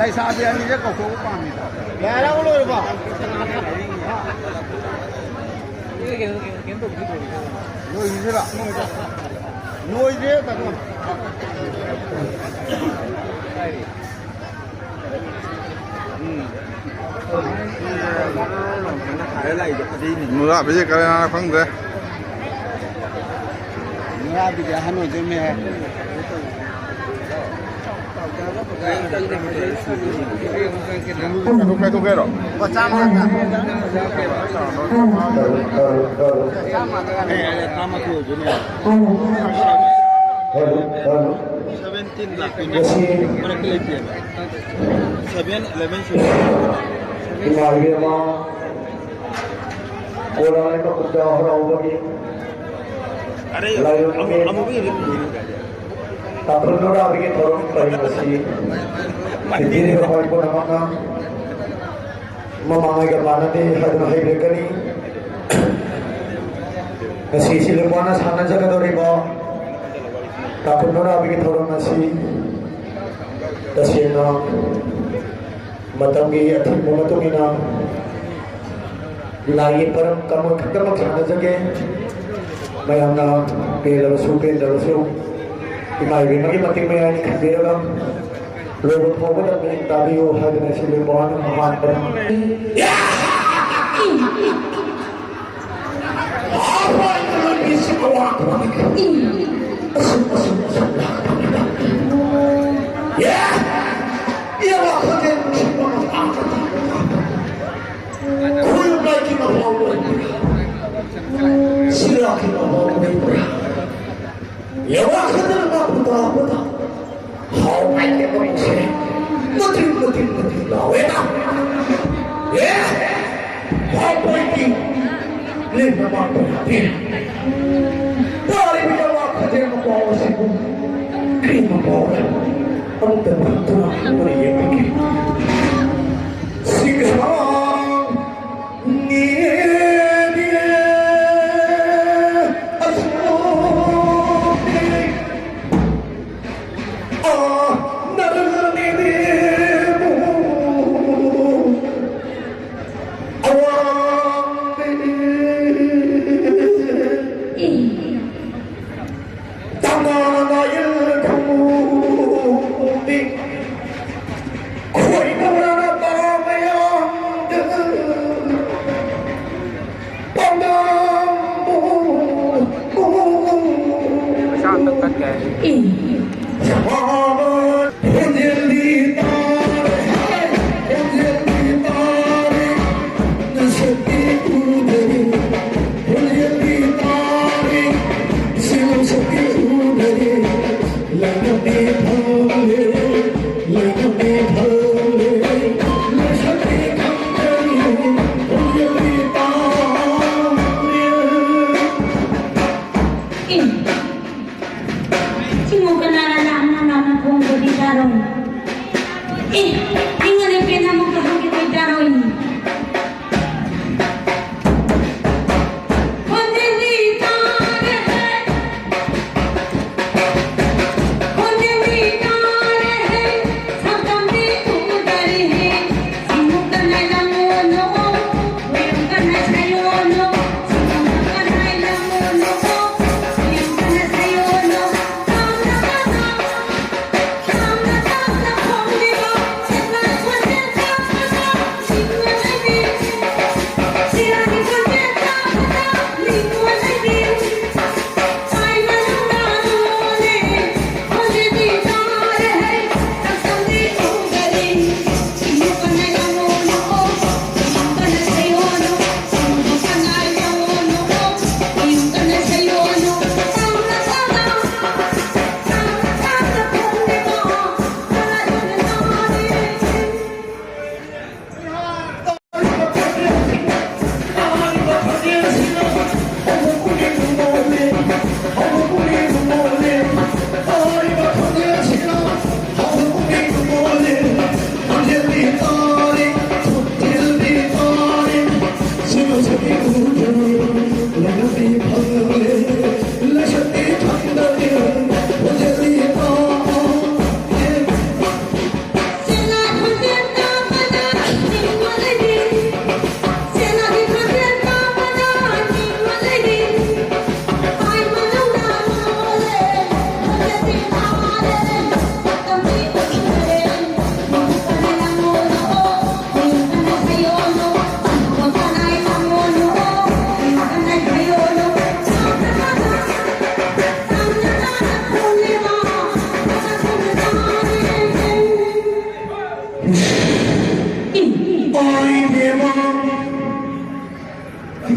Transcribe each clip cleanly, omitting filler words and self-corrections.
လိုက်စားပြန်နေတဲ့ကောက်ကိုပါနေတာရရအောင်လို့ပါဒီကဲတော့ဒီလိုနိုးရည်လားနိုးရည်တော့မလားဘယ်ကရနာဖန်တယ်မလားဒီကဟနိုတင်မဲ့tu kero. Sama kan. Sama kan. Nama tu jenis. 17 lakh ini. Mereka lebih. 7-11 should. Imagine mo. Orang itu kerja orang lagi. Ada. Kamu begini. Tak perlu dah bikin orang pergi ini kalau pun nama memangai ke mana ni ada hai bekani nasi siluman sana jaga dori ba tak perlu dah bikin orang nasi dasina matanggi athi mumatungina lagi per kamu sana jaga mayam na pelasu imai bagi mati mayani kandira Lalu pun ada tadi ada nasi lemon makan. Ya. Apa yang lebih sekuat? Ya. Ia waktu Kuyu lagi mau. Silakan mau. Ya waktu apa? How I get what you say? Nothing, now, yeah? How pointing? Live the mountain. Why we don't walk the damn balls? Cream of ball. On the mountain, what are you making? Sing along,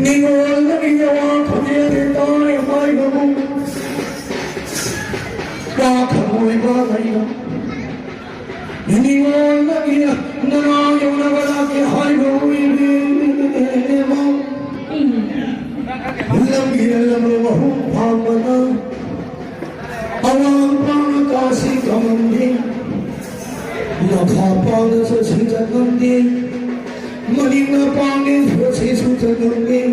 Ningol na ginawa kami rin tayo may gamong Kakamoy ba ngayon Ningol na ginawa Nanayaw na malaki ay gawin mo Walang ginalam mo mahupama na Awang pangkasi kamanding Nakapang sa sigat ng din Maling na pangin sa sisugat ng din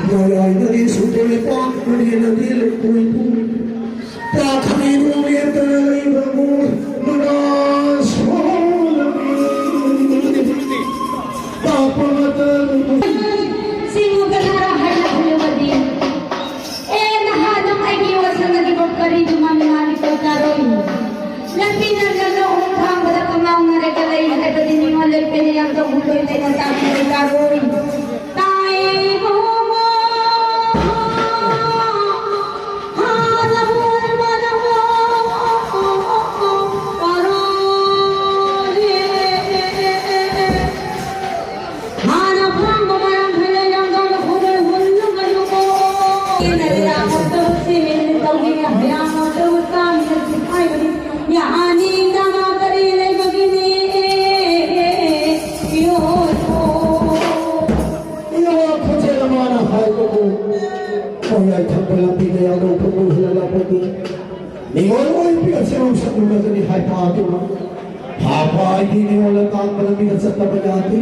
Nalay na rin sutuloy pa Mali na dilip ko ito Pakain mo yan talay ba mo Manaswa Papamatal mo Sino ganarahan na hulawadi? Nahanang ay iwasan na libog ka rin dumaminalik ko karoy. Lapinan na noong kang wala kamang naregalay na ito din yung alay pinayang kabuloy na inasami ko karoy. Tayo mo hanapon mo na mo karoy. Hanapon mo marang halayang gawang hulong kayo ko. Inalirakot to sihin itaw hiyang to kami nagsipay Yahaning tama karilay magini Iyon ko Inawa ko siya naman ang hal ko ko Kaya itang palang pinayagaw ko kung hilalapot ni Ningon mo yung pinagsiram sa mga ni Hai Pato Papa ay diniwala ka ang palang pinagsak na pagati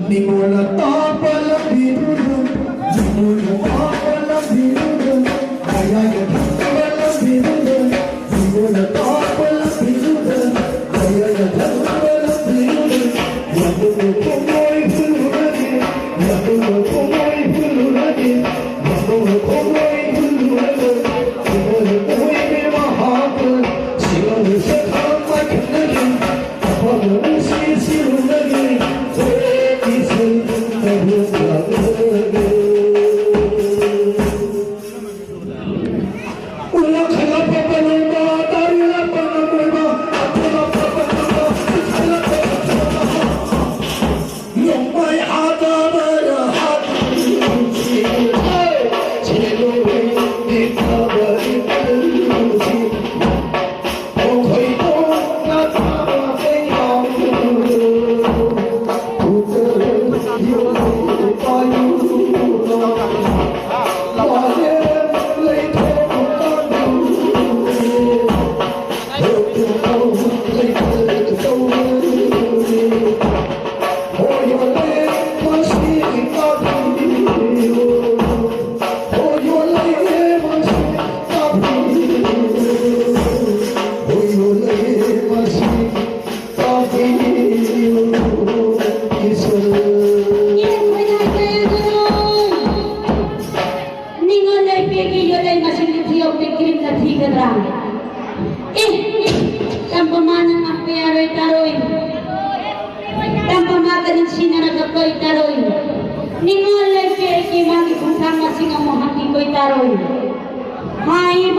Ningon na tapalang binunan Ningon na tapalang binunan Kaya yung tapalang binunan Ningon na tapalang binunan Kaya yung tapalang binunan Yato mo kumoy huluragin Yato mo kumoy huluragin Yato mo kumoy huluragin Yato mo kumoy mahapon Sila mo sa kamay kanagin Kapag mo sisilunagin Hai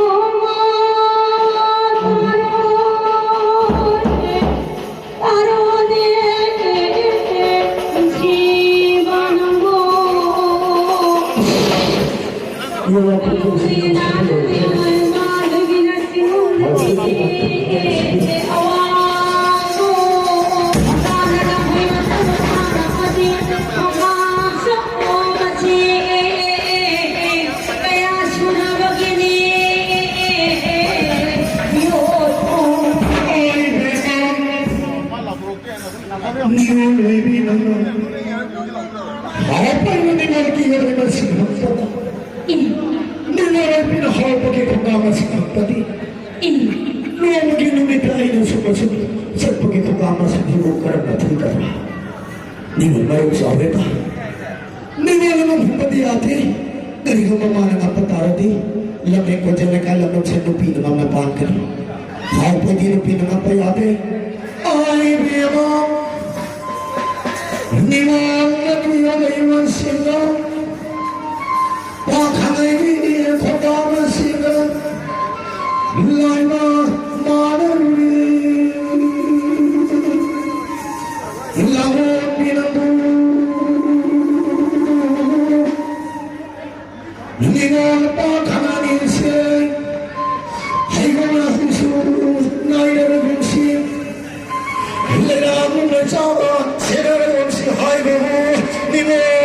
Lawan binatang 또 가만히 있어 해고나 후수 나이를 공시 내가 문을 잡아 세라를 공시 하이고 니는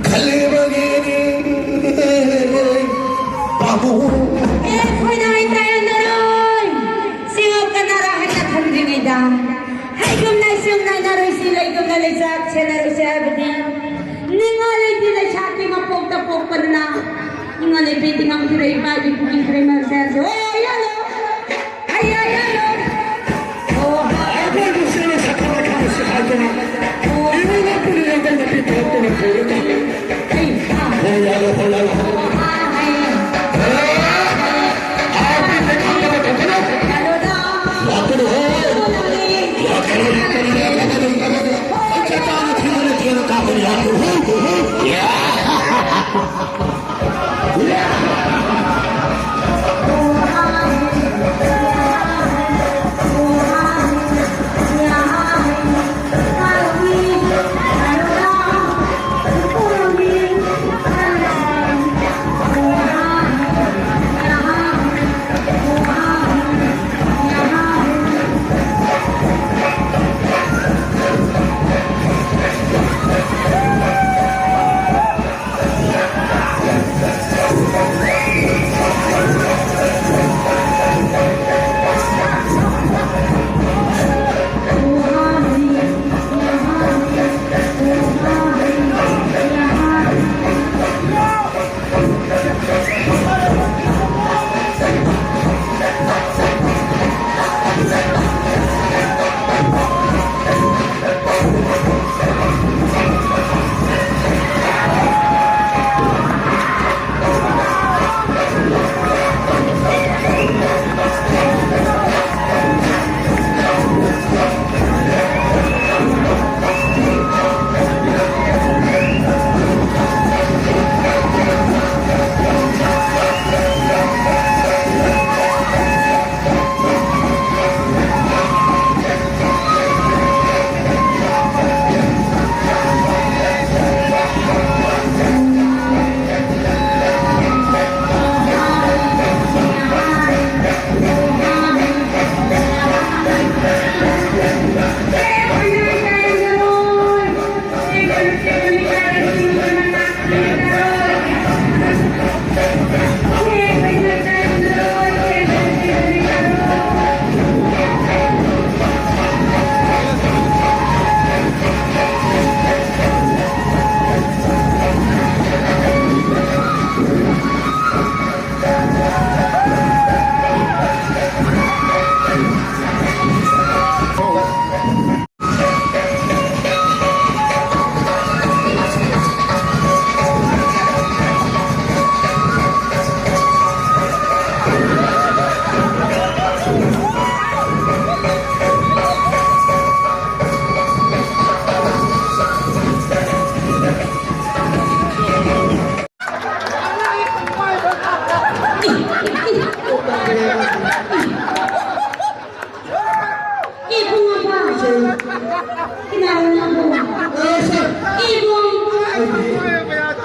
갈래바게니 바보 Hoy tayo na ron! Singap ka na rahat at handringida. Hay kum na siyong na naroy sila kum na lisak siya naroy siya abadi. Ningalay dila siya ki mapog-tapog pa na. Ningalay pwede ng kiray bagi puking kiray magserso. Ay, ayalo! Ay, ayalo! Oh, 아버지 신의 사탕을 가면서 하잖아 이거 나쁜 애가 나쁜 도토를 보였다 ay, 홀라라 홀라라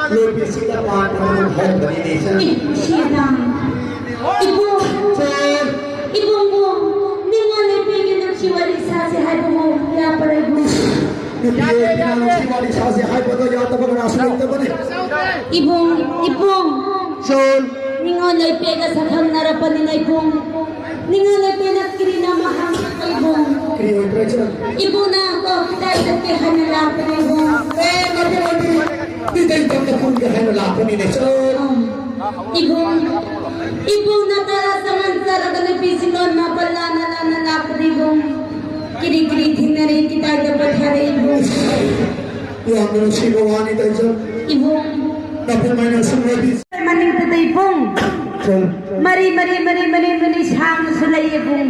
Lebih silapan menghong Indonesia. Siapa? Ibu, ibu mo, ningalay pingin ng siwalisa si Haibo mo, ya para ibu. Lebih kalau siwali sasi hai pada jatuh pada rasul itu bani. Ibong, Sol, ningalay pega sa kanarapan ni na ibong. Ningalay pega kiri na mahang sa ibong. kriyo president. Ibu na ako, dahil sa kihan na lapan ibong. Mati. Tidak kita pun kehan lapan ini. Sol, Ibong natarasa man sa raga pisingon mapala na lapan ibong. Kiri-kiri na rin kita dapat hari ibong. yang mensiwani itu. Ibong. Dapat mainan semua di. Maning tatay ibong. Sol, Mari siyang sulay ibong.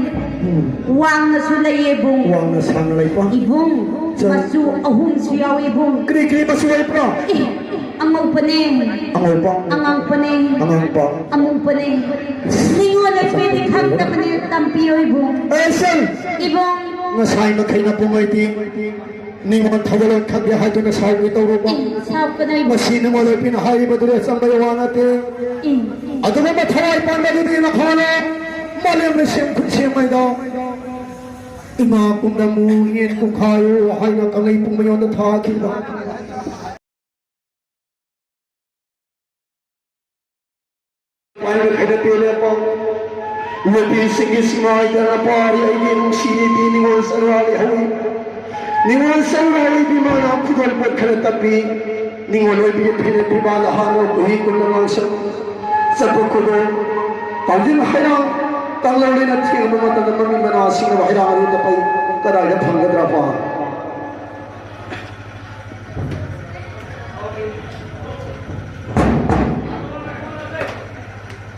Wang na sulay ibong. uang nasang lagi pa. Ibong. Masu ahong siyaw ibong. Kiri masuk pro. Amang paning. Angol pa. Amang paning. Angang pa. Among paning. Lingon ay pwede kang na paning tampiyo ibong. Sol, Ibong. nasay na kayo na pumayti. निमन थगल खगे हाय तो साइ में तो रो साब कदाई machine मोले pin हाय बदरे संबय वानाते अदने में थवाई पान बदे न खाने माले में सेम खुशे में दो इमा कुंदमु येन को खायो हाय न कलई पुमयो न था की दो पानी में खड़े पेले पा वो भी सिंगी सिमाई करना पारी आई भी नुशी भी निमोल सरवाले हुई निमोल सरवाले भी माना खुदल पर खड़े तभी निमोल भी फिर भी बाला हानो कोई कुल्ला मांसम सब खुदो ताजिम हैरान तालोले न थी उन्होंने तो मम्मी बना सिंह हैरान आदि तो पाई कराए जब फंगत रहा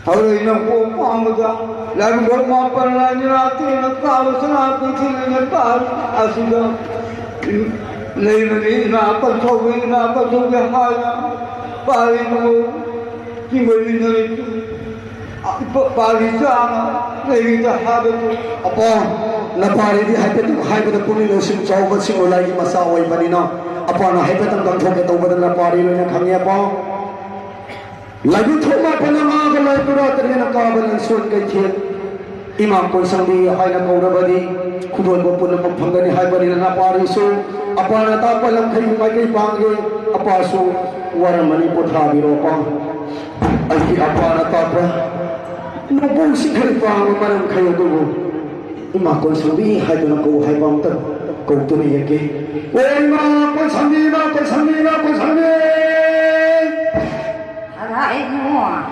और इन को पामदा लगभग मां पर राती न कावसना पीछे न पार असुदा नहीं नहीं ना पर सोगे हाया पारी नो कि बोली नहीं पारी जाना नहीं तो हादत apa na pare di hai petum hai petum puni lo sim chau ba sim olai ki masa oi bani na apa na hai petum dang thok to ba na pare lo na khangya pa lagu thoma pana ma ga lai pura tere na ka ba lan sun kai the imam ko sambi hai na ko ra badi khudol bo pun mo phangani hai bani na pare so apa na ta pa lam khai ma kai pange apa so war mani potha bi ro pa ai ki apa na ta pa no bong si khai pa maram khai do ima ko sambi hai do na ko hai bam ta ko tu ni ye ke oi ma ko sambi Arai mua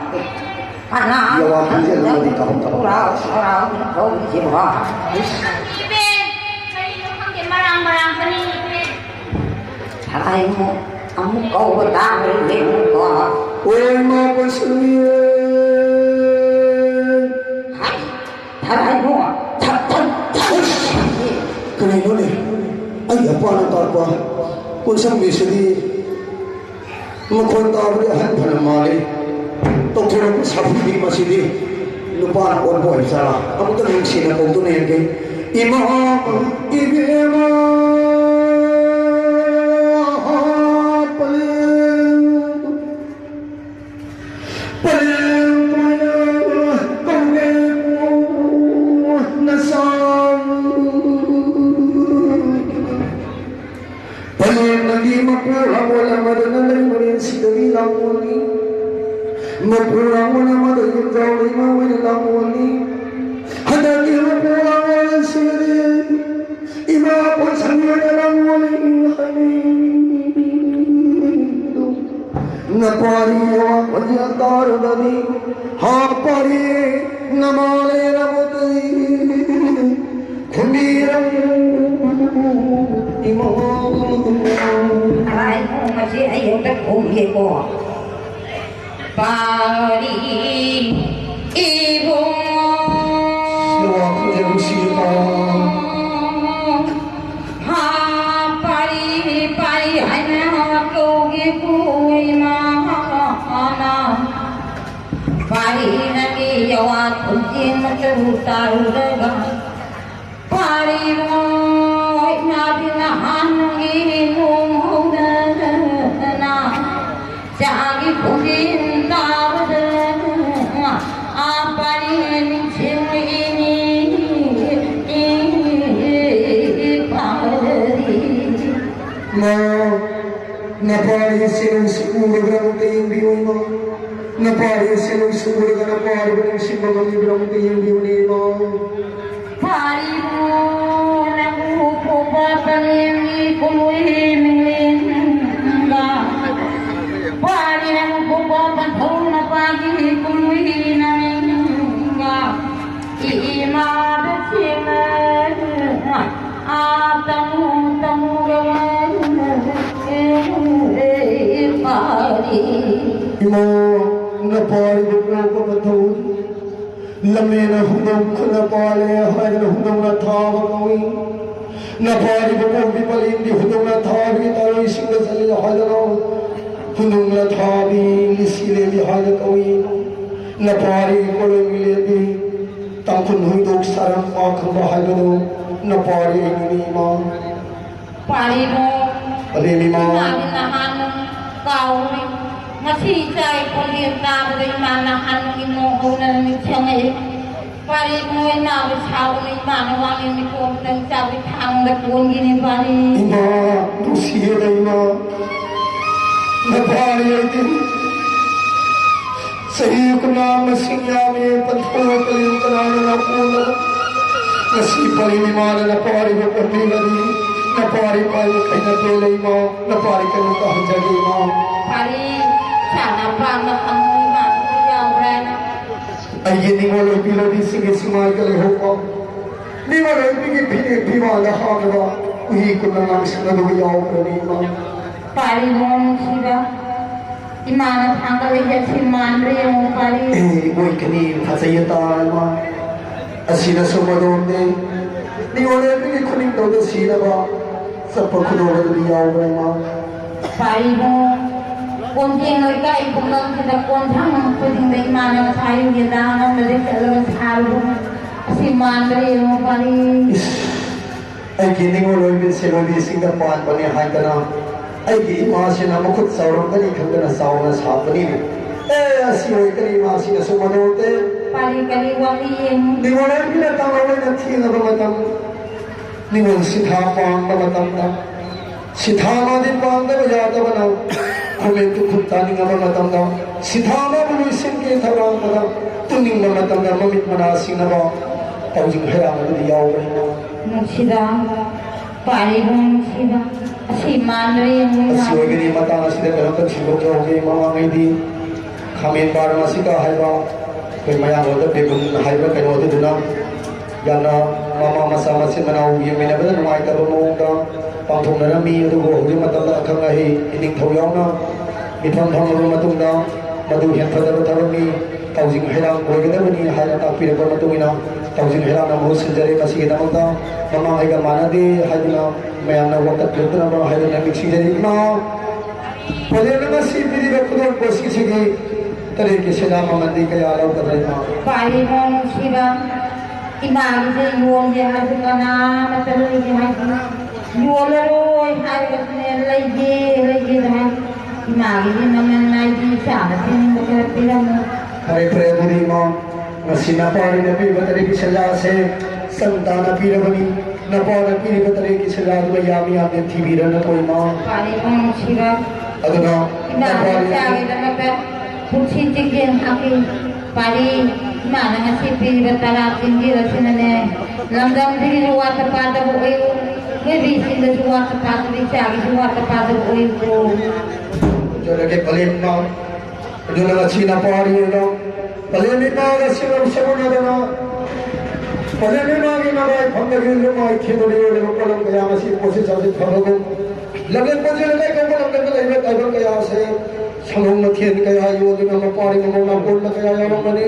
Ana ya wa kan je na di ka ta Urau kau ji ba Ibe kai lu khang ke marang kani Arai mu amu kau ta ni ko oi ma ko sambi Hai Arai mua kanai no ne ai apa na ta pa ko sambi se di mukon ta bri han phana male to thora sabi masidi lupa on boy sala amu to ning sina ko to ne ke imam ibema Mapurang mo naman yung gawin mo lang muli Hadagi mo po lang walang siri Ima po sa niya na lang walang hanido Napari ako niya taradani Hapari namali ramutay Kumirang imo Arai mu masih ayo tak kumhi ko Pari ibu Siapa yang siapa Ha pari hanya kogi kui mana Pari nagi jawab kunjin tarudaga Pari mo nabi nahangi munghodana Jagi kunjin Napari sinong siguro gramo tayong biyong mo Napari sinong siguro ka napari ba ng simbang gramo tayong biyong mo Pari mo nagupo pa pangyayang kumuhiming Pari nagupo pa pantong na pagi kumuhinang Iimadat sila tamu gawan pari Imo napari ba ko patawin Lame na hunong ko napali Hay na hunong na tawa kawin Napari ba ko bipalin Di hunong na tabi Talo ising na salila halaraw Hunong na tabi Lisile li halakawin Napari ko lang ilili Tangkun hundog sarang akang bahal na Napari ang inima Pari mo. Palili mo. Imanahan mo. Kauli. Masisay ko liyan tabo rin manahan mo inuho na namin siya ngayon. Pari mo ay nawasaw na imanawang yung mikong ng sabi kang nagpuan gini pari. Ima, tusiya na ima. Napahayay din. Sa iyo ko na masingyami pagpapal yung kanana na pula. Nasipali ni Mana na pari mo pagpila din. Napari pa yung kay natulay mo. Napari ka ng kahanjali mo. Pari, sana pa makang imanawang rana. Ay yun mo lang pila din sige sumay ka lang ko. Di mo lang pinipimala ka na ba? Uhi ko na lang sa nagawayaw ko ni Ma. Pari mo siya. Imana tanggalin si Mandre yung pari. Boy kani kasayatan Ma. Asina sumadong din. Di mo lang pinikuling daw na sila ba? Sa pagkunawa na liyaw ko Ma. Pari mo. Kunting ay kaibong lang kita kuntang ang pwedeng na imana tayo ginangan na rin sa alam sa halo. Si Mandre yung pari. Ay gini mo lang din sila di Singapore pa niya ka na. Ay di imasi na makut saurang kani kang na sawa na sa hapon niyo. Asiyoy kani imasi na sumadong din. Pari kaliwang iyon. Di mo lang pinatawag na tiyan na bamatang. Di mo sithapang bamatang na. Sithama din pa ang nabayata ba na. Kami ito kuntani nga bamatang na. Sithama mo isin kayo tarang ka na. Tuning bamatang na mamit manasing na ba. Tawag harangan na diyaw ka na. Sila. Pari mo sila. Si Mandre yung Asiyoy gani mata na sila pero kag siguro ko okay mga ngayon kami para masika hay ba. Kaya maya ko ito, pekong hay ba kayo ito doon yan na mama masama si manawag yung minabalan, mga itarunong ka, pangtong na nami, ito ko, yung matanda kang ahi, ining tawyaw na, mitang-tang na matong na, maduhian pa dapat ni, tausing hilang, kung kita ba ni, halang tak pinag matungin na, tausing hilang na mohos sa jari, masih kita magta, mama ay gamana di, halang na, mayang na wakat luto na, mga halang na mixi jari, ma, pwede naman si Pili ba kung bos sige, tari kisila mamandi kaya alaw ka tayo na. Pari mo sila. Imagi sa iyon yung hati ka na matalunin yung hati. Yung laro ay hari ka na lagi na. Imagi din naman lagi sa atin yung magkakapila mo. Hari premo di mo, nga sinapari na piba tari kisila sa santa na pila ba ni, napara pili ba tari kisila na mayami amin tibira na ko mo. Pari mo sila. Ano na, Imagi sa akin na magka putsitik yung haki. Pari, mana nga si Pilibat talatin dito sinane. Lamdam din yung wata pada ko kayo. May bisin na yung wata pada din sa akin, yung wata pada ko kayo. Ito lagi palit mo. Ito na nga sinapari yun na. Palimit na nga sinapsa mo na na. Palimit na nga ginagay, pagdagin yung mga ikinuli yun na palang kaya nga sinuposin sa ating karagong. Lagyan pa sila na ikaw palang nagalaimit ayun kaya sa salong na tiyan kaya yun na mapari mo na pol na kaya yun mani.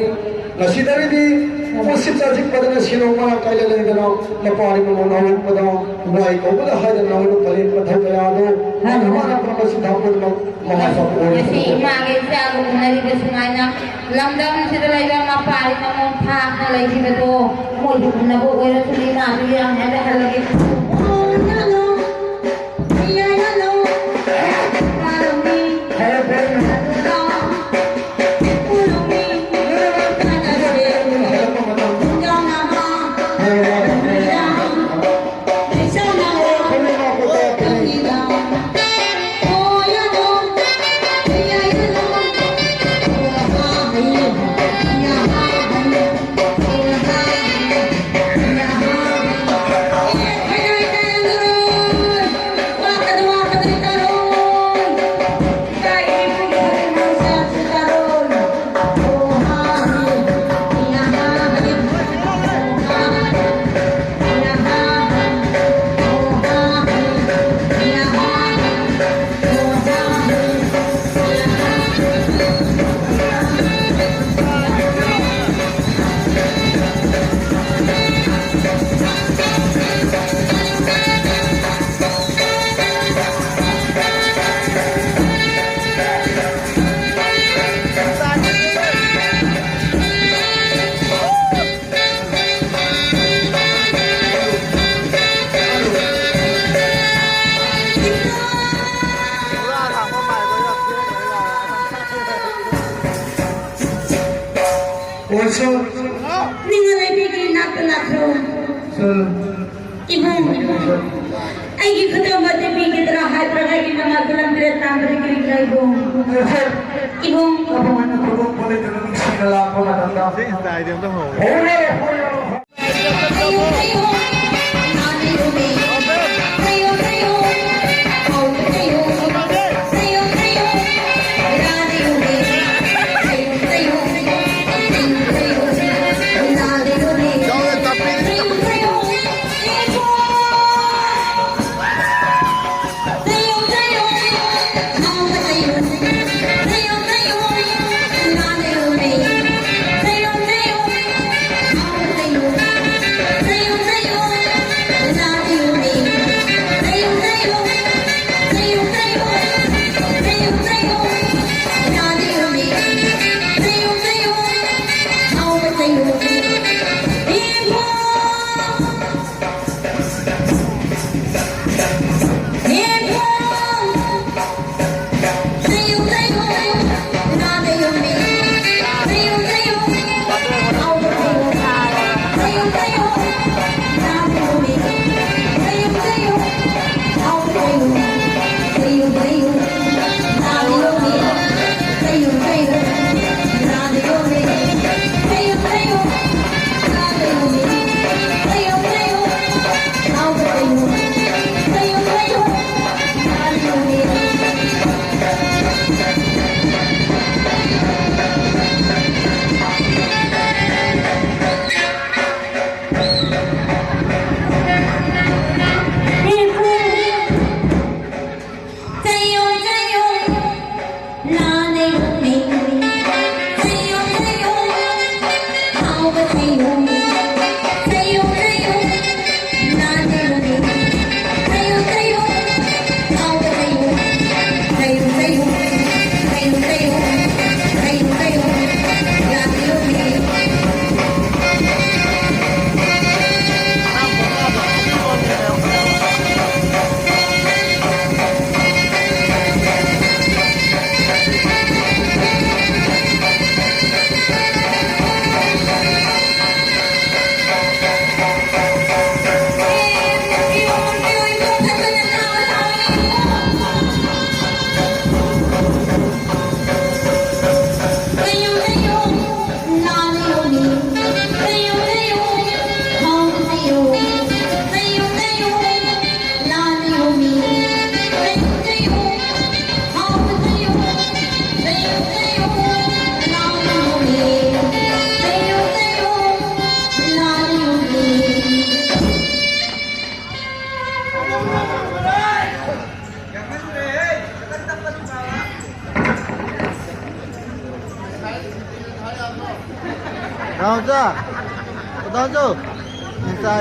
Nasidari di, umasit sa ating pada na sinong mga kailalang gano'n mapari mo na huwag pa daw. Buhay ko, wala kaya na huwag palit pa daw kaya daw. Ano naman ang pamasidapon ng mga sapon. Kasi imagi sa ako kung nalibas nga niya. Lamdam sila lang mapari na mong pak na lagi na to. Muli ko na po kayo sa lima. Yung halagi ko. Oh, yalo. Yalo. Kaya po na. Oiso, Ningal ay bigay nato. sir. Ibong, ay gikataw ba bigay rahat ragay ginamagulang bilat number kay Ibong. Ibong, Ako man natulog po rin ng sinala ko matanda. Hola, hola. tayo, tayo, nani umi. Tayo, tayo, tayo, tayo, tayo, tayo, nani umi. Tayo, tayo, tayo, tayo, nani umi. Tayo, tayo,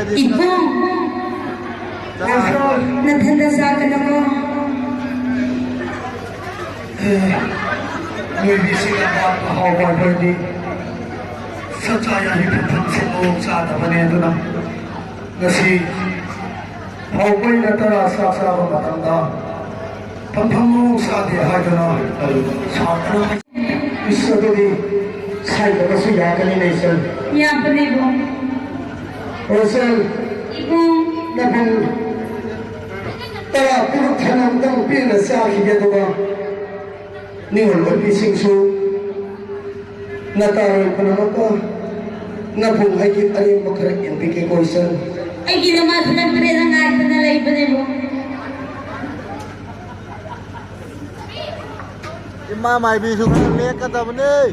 Ibong, naghandasakan ako. May bising ang mga kahawa pwede. Sa kaya hipitang sinulong sa ataman nito na. Kasi, haway na tarasa sa mga matanda. Pampamulong sa ating hado na. Sa atin isa doon sa ito na siya kanina isa. Yan po na Ibong. Rosal, Ibong, napang tara, pinagtanang ng pila sa akin ito ba? Niwal mo bising so, nataroy pa naman ka, napong higit aling magkaroon pikay ko isa. ay ginamas lang pa rin ang arte na live po na Ibong. Mama, bisu kan lihat kata benih.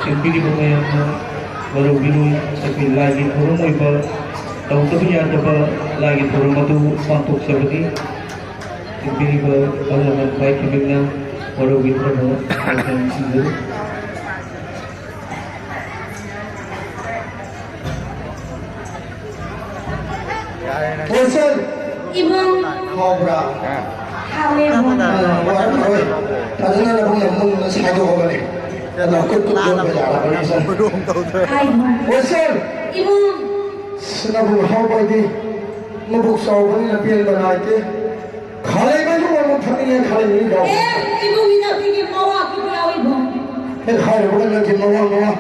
ꯆꯦꯟꯕꯤꯔꯤꯕ ꯃꯌꯥꯝꯅ ꯋꯥꯔꯧꯕꯤꯔꯣꯏ ꯑꯩꯈꯣꯏ ꯂꯥꯏꯒꯤ ꯊꯧꯔꯝ ꯑꯣꯏꯕ ꯇꯧꯗꯕ ꯌꯥꯗꯕ ꯂꯥꯏꯒꯤ ꯊꯧꯔꯝ ꯑꯗꯨ ꯄꯥꯡꯊꯣꯛꯆꯕꯅꯤ ꯆꯦꯟꯕꯤꯔꯤꯕ ꯑꯍꯜ ꯂꯃꯟ ꯈ꯭ꯋꯥꯏ ꯈꯨꯗꯤꯡꯅ ꯋꯥꯔꯧꯕꯤꯗ꯭ꯔꯕ ꯃꯇꯝꯁꯤꯡꯗꯨ Wilson, Ibong Cobra. hawi mo. Padahal na po yung mong nasado ko ba eh. Ano, kutuk yun ba yara ko isa. Ay mo. Wilson, Ibong sinabi mo ba di mabuksaw ko na piyal ba natin? Kalay ba yung mga pamilya kalay mo ikaw? Ibong inabigin mo ako yawi mo. Kalay mo ka na mawa.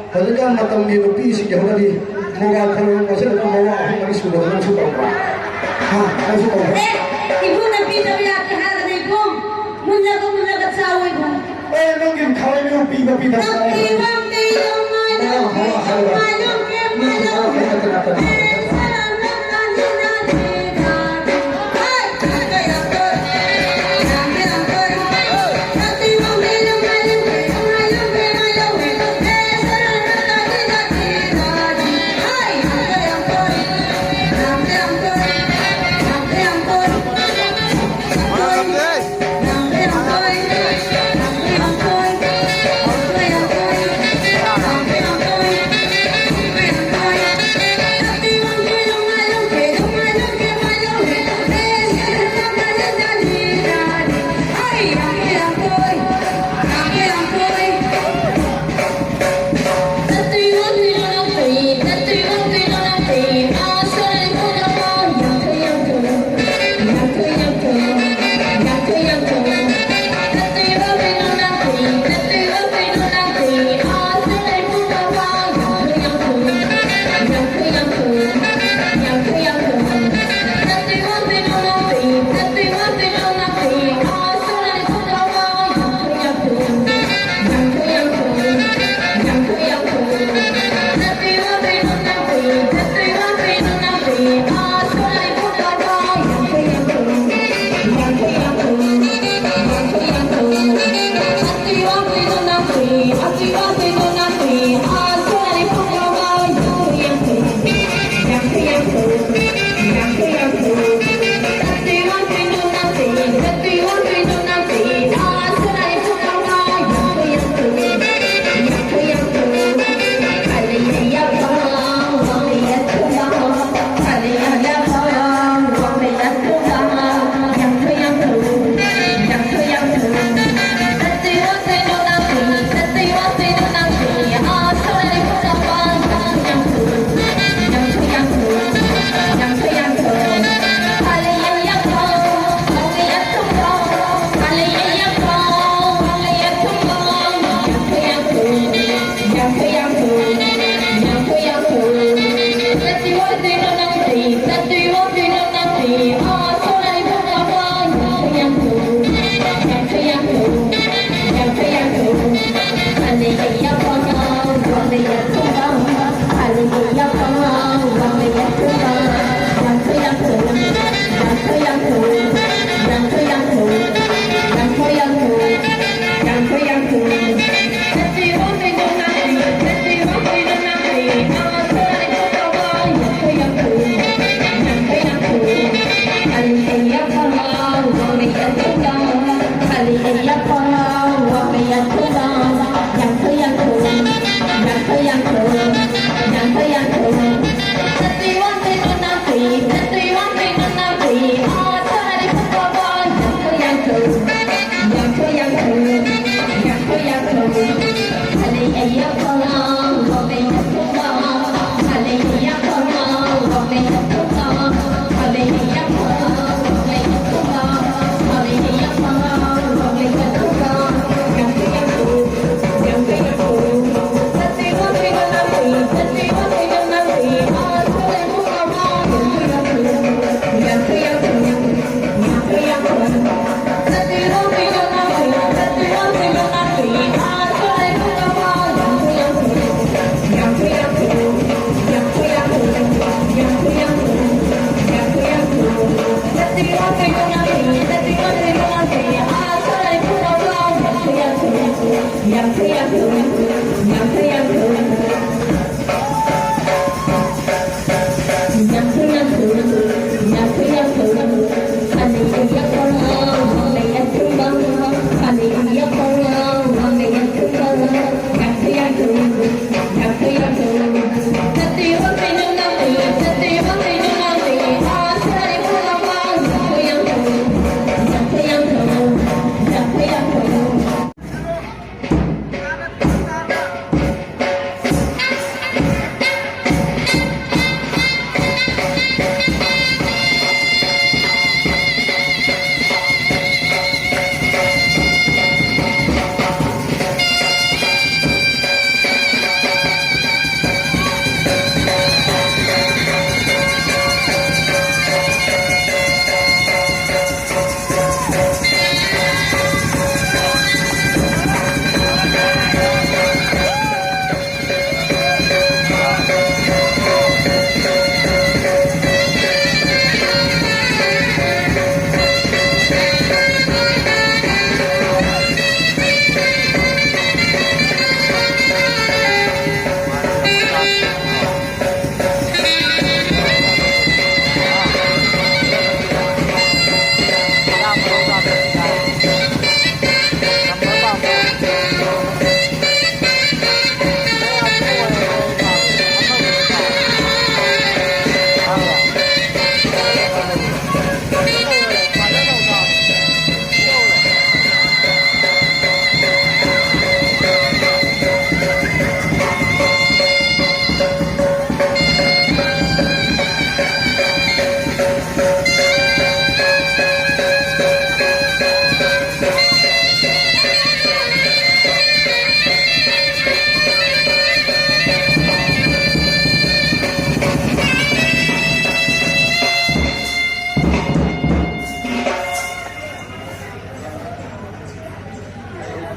Talagang matang pisik yung nadi. Mula kalay mo sila kung mawa ako magisulat ng sukaw ka. Ha? Ang sukaw ka? Ibong nabinabi hara na ibong. Mula ka sa away mo. Nung yung kalay mo yung pida-pida sa akin. Ibang tayong malong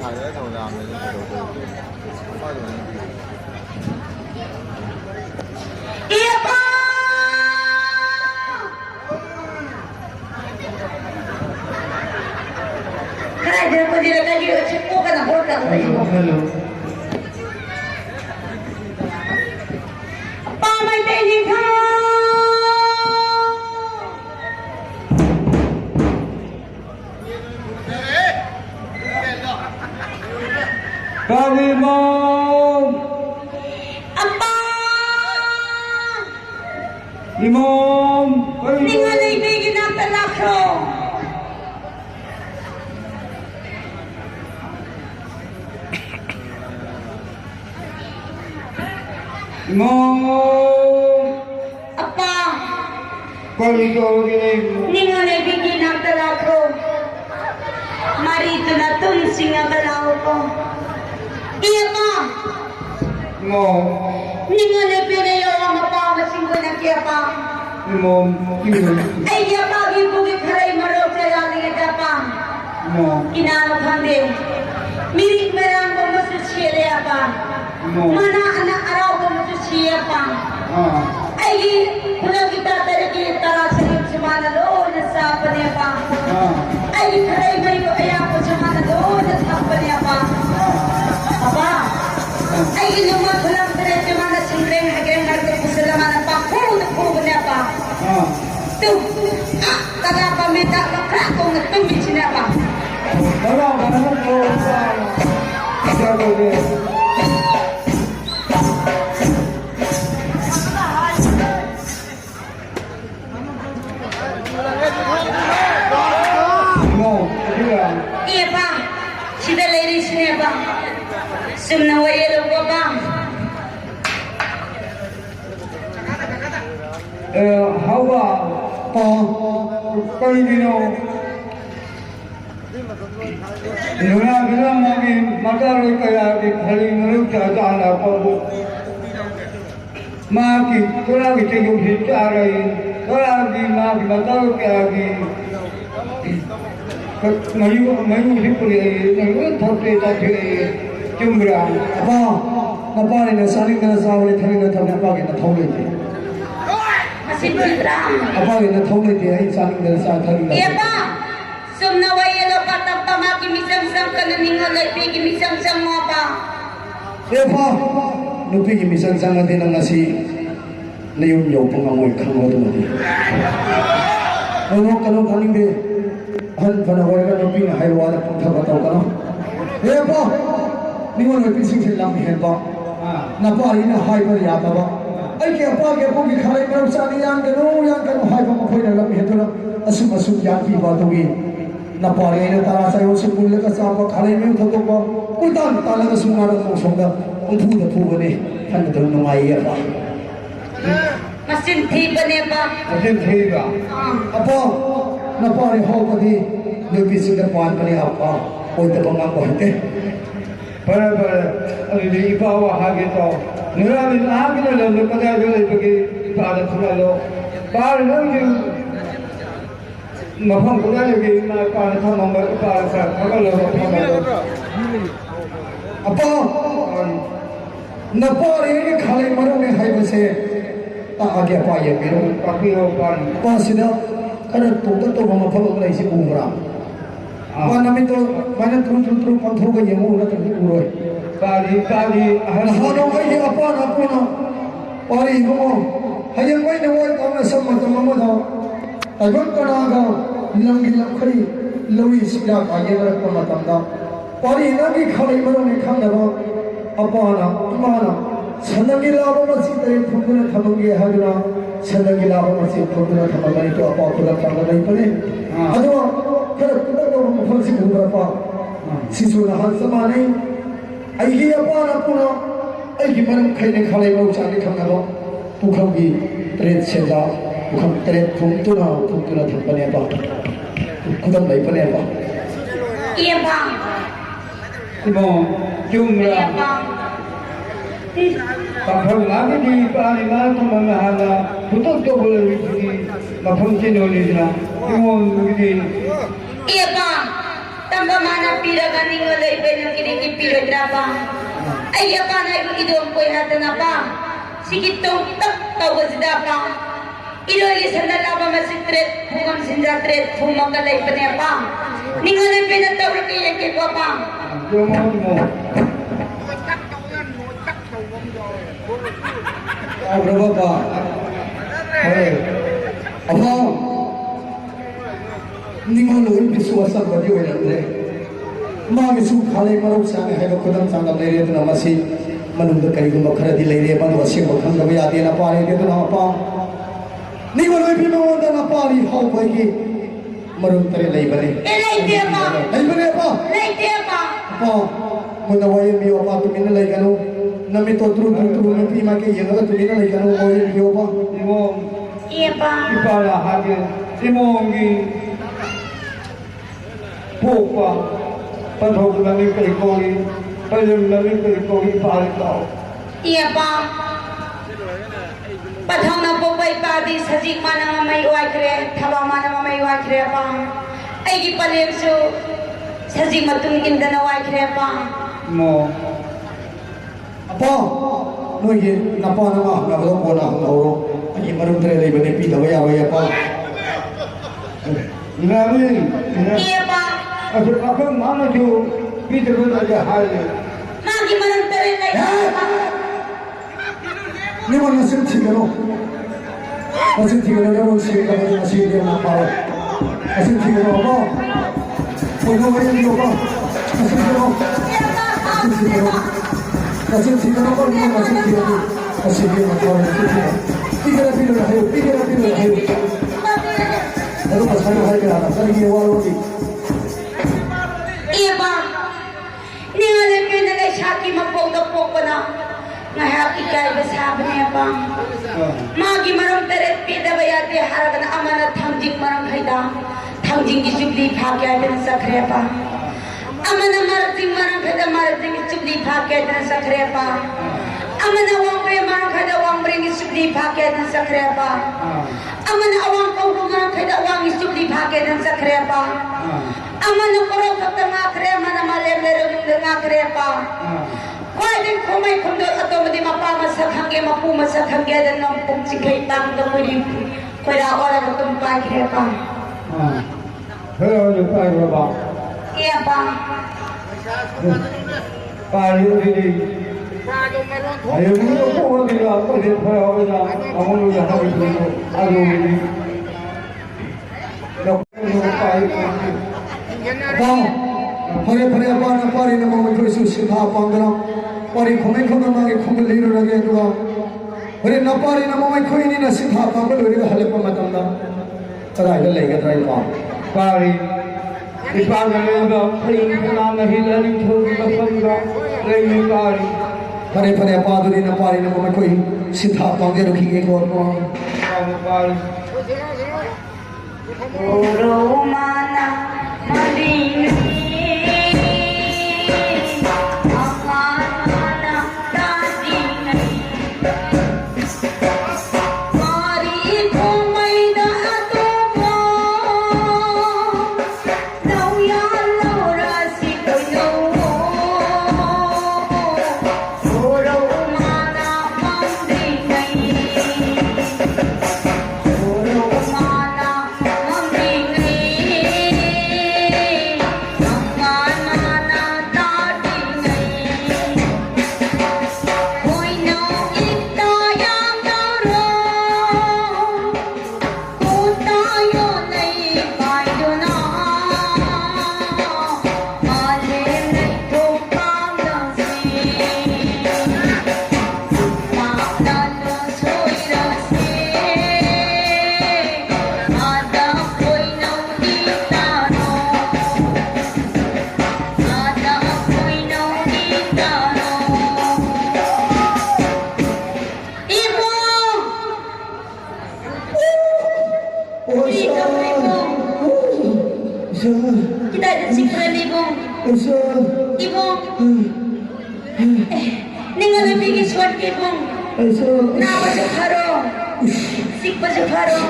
가야 저거 안 되는 Iya pa! Kaya dyan ko dila kayo, check ko ka na borka ko tayo. Hello. Pamay tayo ka! Kami mo! Apa! Imam! Ningalay bigin ang talakso! Imam! Apa! Kami ko rin. Ningalay bigin ang talakso! Marito na tunsing ang kalaw ko. Iya pa! Mo! Ningalay pinayaw ang mapamasing ko na kaya pa. Imam! Imam! Ay iya pa, gipugit haray marok sa lalong ita pa. Mo! Kinanok handi. Mirik merang ko masusya pa. Mo! Mana anak araw ko masusya pa. Ah! Ay, pulang kita talaga tara sa iyo sa mga doon na sa niya pa. Ah! Ay, karay may ko kaya ko sa mga doon na sa niya pa. Aba, ay inumat ko lang diretso mga simpleng hagyan natin ko sa laman ng pangkuro na pugo niya pa. Ah! Tu, taga pamita ka krakong at tumit siya pa. Wala ka naman ko sa... Sa gabi. Mo! Kaya. Iya pa, sida ladies niya pa. Sumnawayelo ko pa. Hawa! Pa! Kayo dino. Bilang lagi mataroy kaya di haling nalog sa sana pa po. Maki, kurang tingong si Charay, kurang di maki mataroy kaya di mayu si Puri, nalungan thapte tathe Chumbra. Apa, apa ni na saling na sa wali thali na thali apa ke na tholi te. Masinitra. Apa ke na tholi te ay saling na sa thali na. Iya pa, sumnawayelo pa tapta makimisang-sang ka na ningalay pikimisang-sang mo pa. Eh pa, nupi ki misang sang natin ang nasi na yung yaw pangangoy kango dumati. Ano kanong kaning de han panagoy ka nupi na haywa na pagkakataw ka no. Eh pa, ni mo nupi sing lang bihen pa. Na pa rin na hay pa yata ba. Ay kaya pa kaya po kikhalay mo sa yang gano hay pa makoy na lang bihen to na asum yan ki ba tuwi. Na pa rin na tara sa yung sumula ka sa pa khalay mo to pa. Kung talaga sumara mo songa. Ang puga ni kan na nung ay pa. Masinti ba niya pa? Asin thiga. Apa na pa rin ho pa di nupi sing na pa ni apa. O ito pa nga ko hante. Para ano di ipawa hagi to. Naramin hagi na lang pagkagawa pagi para sumalo. Para lang yung mapang ko na yung para tamang para sa kagalo pagkagawa. Apa na pa rin khalay marong ay hay base ta agya pa ye pero Kapiho pan. pa sila kada to mga pagulay si umra. Namin to, mana tru pantho ka yemo na tagi uroy. Pali Hano ay apa na po na. Pari mo. Hayang may nawal ka na sa mata mo daw. Tagon ka na ga lang khari lawi sila ka ye ra ko matanda. Pari nagi khalay maro ni khang na apa na mana sanagi labo masi tay phuguna thamangi haduna sanagi labo masi phuguna thamangi to apa pura thamangi pare. Ado kada kuda mo phasi umra pa. Sisu na han samane ai apa na puna ai maram khaine khalai mau chani khang na pukham gi tret seza pukham tret phungtuna thapane pa. Kudam lai pane pa. Iya pa. Mo Chumbra. Iya pa. Pagkang lagi di paaliman sa mga hala, putot ko pala di mapangsinuli na. Yung hindi. Iya pa. Ta Samba mana pira ganing walay ba ng kinikipira drapa? Ay pa na idong ko'y hatan na pa. Sikitong tak tawag pa. Iloy sa nalaba masitret, hungam sinjatret, humagalay pa niya pa. Ningalay pinatawag niya kay Papa. Jumon mo. Berapa Pak? Hei, apa? Ningal lul biswasa badi wala le. Magi su khale marok sang hai ko kodam sang le re na masi manung da kai gum khara di le re ban wasi ko kham da ya de na pa re de na pa. Ningal lul bi mo da na pa ri hau bai ki marung tare le bane. Ilay dia pa. Ai bane pa. Ilay dia pa. Pa, mo na waye mi pa tu min le ganu. Nami to tru na pi ma ke yega tu min le ganu waye mi pa. Imong Iya pa. ipala hage. Imongi pupa. Panhog namin kay Koli. Palim namin kay Koli palikaw. Iya pa. Padhang na po ba'y padi sa jikma na may wakre, tabama na may wakre pa. Ay gipalim so sa jikma tungkin da na wakre pa. Mo. Apa? Noi ye napa nama na lo ko na ngoro. Ai marung tare le bane pi da ya pa. Namin. Iya pa. Asa akang mana jo pitro aja hal. Magi manantare na pa. Ni mana sim thigano. Asim thigano na mo si ka ba si de na pa. Asim thigano ba? Ko no waye ni ba? Asim thigano. Asim thigano. Asim thigano ko ni asim thigano. Asim thigano ko ni asim thigano. Tigara pilo na hayo, tigara pilo na hayo. Ano pa sa hayo ka na? Kani ni walo ni. Iya pa. Ningalay ko na lay shaki magpog-pog pa na. Ngayak ikay ba sabi niya pa. Magi marong teret pida bayati haragan amana thangjing marang khaida. Thangjing ki chubli phakya den sakhre pa. Amana marjing marang khaida marjing ki chubli phakya den sakhre pa. Amana wangre marang khaida wangre ki chubli phakya den sakhre pa. Amana awang kau marang khaida awang ki chubli phakya den sakhre pa. Amana korong kata ngakre amana malem lero ngakre pa. Kaya kumay kundo ato madi mapama sa kangge mapuma sa kangge dan nampung sikay tang kamuri kaya orang ketumpai kira pa. Hello, the fire ba. Iya pa. Payo dili. Ayo ni ko ko ni la ko ni fire ba na. Amon ya ha ni ko. Ayo ni. Doktor payo ko. Ba, hare hare apa na pari na mo ko su sitha pangala. Pari khome khome ma ke khome le ro lage to. Hare na pari na mo ko ni na sitha pangala le hale pa matam da. Tara ile le ga trai pa. Pari. Ipagale ba phri na nahi lani thogi ba samga. Lei pari. Hare hare apa duri na pari na mo ko sitha pangala ro ki ko ko. Pari. Oro mana madini. Kita ada sikran ibu. Ibu. Ningal bigi swat ibu. Nawa sekharo. Sikpa sekharo.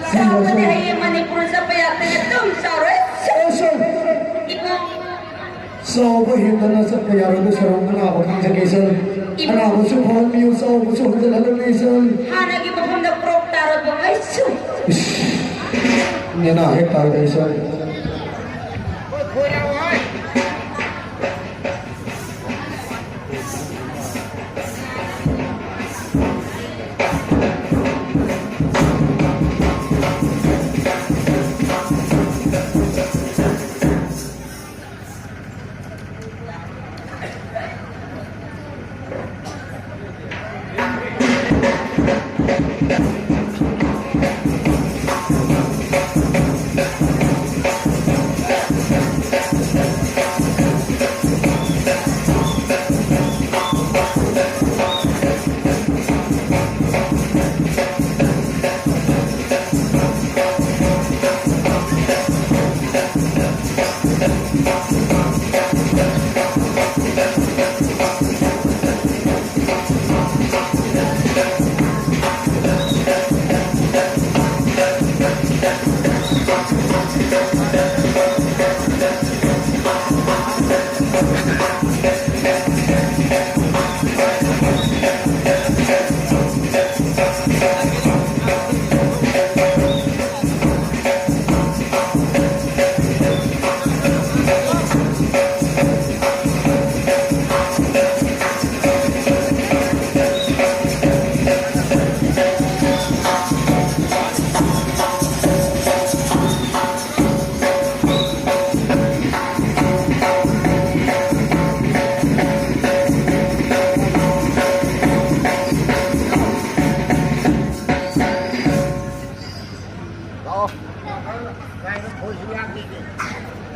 Sa mane hai mane pura sa payat na tum sare. Ibu. Sauba himdana sa payaro do sarong ana bakang jakesan ana busu phone miu sau busu hudal halu nesan Hana gi paham na prop tarot ba ay su. nena he tar desan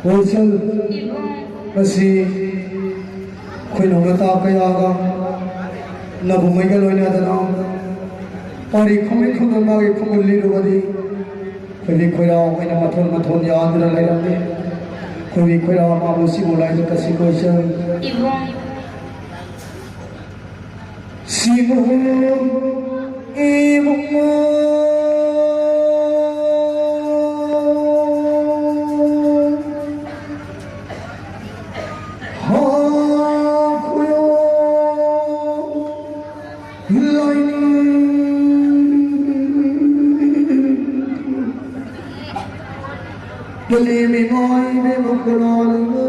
Hoisal masi khoi nong ta ka ya ga na bu mai ga loina da na pari khomai khomai ma ge khomul li ro badi khoi khoi ra mai na mathon ya andra lai ram de khoi ra ma bu si bolai ka si ko sal si mo e mo Believe me, my baby,